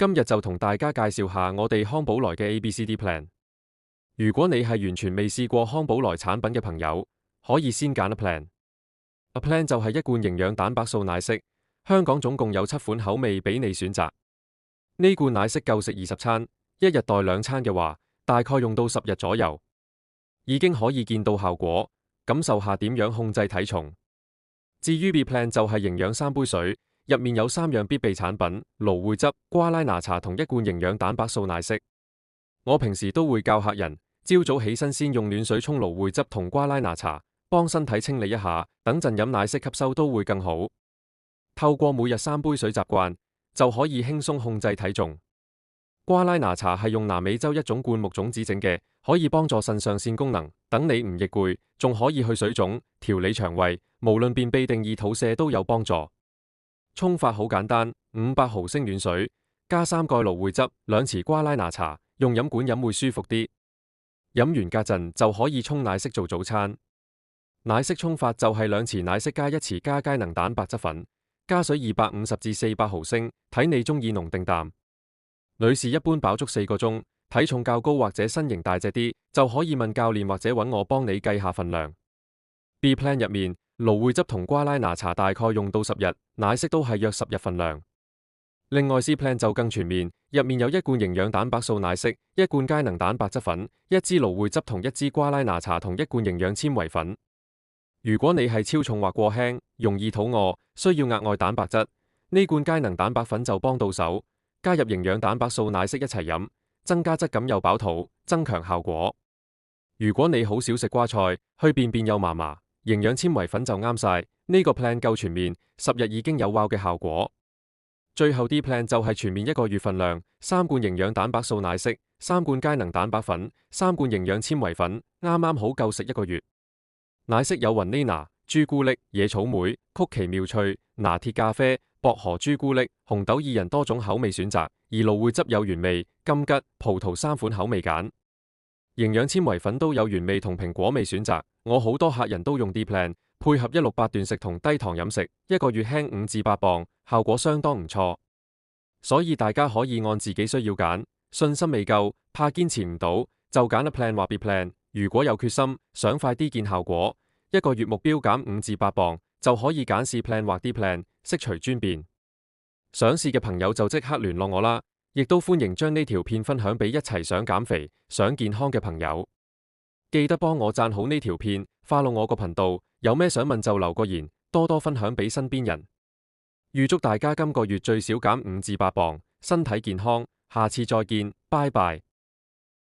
今日就同大家介紹下我哋康寶萊嘅 ABCD Plan。如果你係完全未試過康寶萊產品嘅朋友，可以先揀 A Plan。A Plan 就係一罐營養蛋白素奶昔，香港總共有7款口味俾你選擇。呢罐奶昔夠食20餐，一日袋2餐嘅話，大概用到10日左右，已經可以見到效果，感受下點樣控制體重。至於 B Plan 就係營養3杯水，入面有3樣必備產品：蘆薈汁、瓜拉拿茶同一罐營養蛋白素奶昔。我平時都會教客人，朝早起身先用暖水沖蘆薈汁同瓜拉拿茶，幫身體清理一下，等陣飲奶昔吸收都會更好。透過每日3杯水習慣，就可以輕鬆控制體重。瓜拉拿茶係用南美洲一種灌木種子整嘅，可以幫助腎上腺功能，等你唔易攰，仲可以去水腫、調理腸胃，無論便秘定易肚瀉都有幫助。沖法好簡單，500毫升暖水，加3蓋蘆薈汁、2匙瓜拉拿茶，用飲管飲會舒服啲。飲完隔陣就可以沖奶昔做早餐。奶昔沖法就係2匙奶昔加1匙加佳能蛋白質粉，加水250至400毫升，睇你中意濃定淡。女士一般飽足4個鐘，體重較高或者身形大隻啲，就可以問教練或者揾我幫你計下份量。B Plan 入面，蘆薈汁同瓜拉拿茶大概用到10日，奶昔都係約10日份量。另外 C Plan 就更全面，入面有1罐營養蛋白素奶昔、1罐佳能蛋白質粉、1支蘆薈汁同1支瓜拉拿茶同1罐營養纖維粉。如果你係超重或過輕，容易肚餓，需要額外蛋白質，呢罐佳能蛋白粉就幫到手。加入營養蛋白素奶昔一齊飲，增加質感又飽肚，增強效果。如果你好少食瓜菜，去便便又麻麻，營養纖維粉就啱晒。呢個 plan 夠全面，10日已經有 wow 嘅效果。最後 D Plan 就係全面1個月份量，3罐營養蛋白素奶昔、3罐佳能蛋白粉、3罐營養纖維粉，啱啱好夠食1個月。奶昔有雲呢拿、朱古力、野草莓、曲奇妙脆、拿鐵咖啡、薄荷朱古力、紅豆薏仁多種口味選擇，而蘆薈汁有原味、金桔、葡萄3款口味揀。營養纖維粉都有原味同蘋果味選擇，我好多客人都用 D Plan， 配合168斷食同低糖飲食，1個月輕5至8磅，效果相當唔錯。所以大家可以按自己需要揀，信心未夠，怕堅持唔到，就揀 A Plan 或 B Plan。如果有決心，想快啲見效果，1個月目標減5至8磅，就可以揀 C Plan 或 D Plan， 悉隨尊便。想試嘅朋友就即刻聯絡我啦，亦都歡迎將呢條片分享俾一齊想減肥、想健康嘅朋友。記得幫我讚好呢條片，follow我個頻道，有咩想問就留個言，多多分享俾身邊人。預祝大家今個月最少減5至8磅，身體健康，下次再見，拜拜。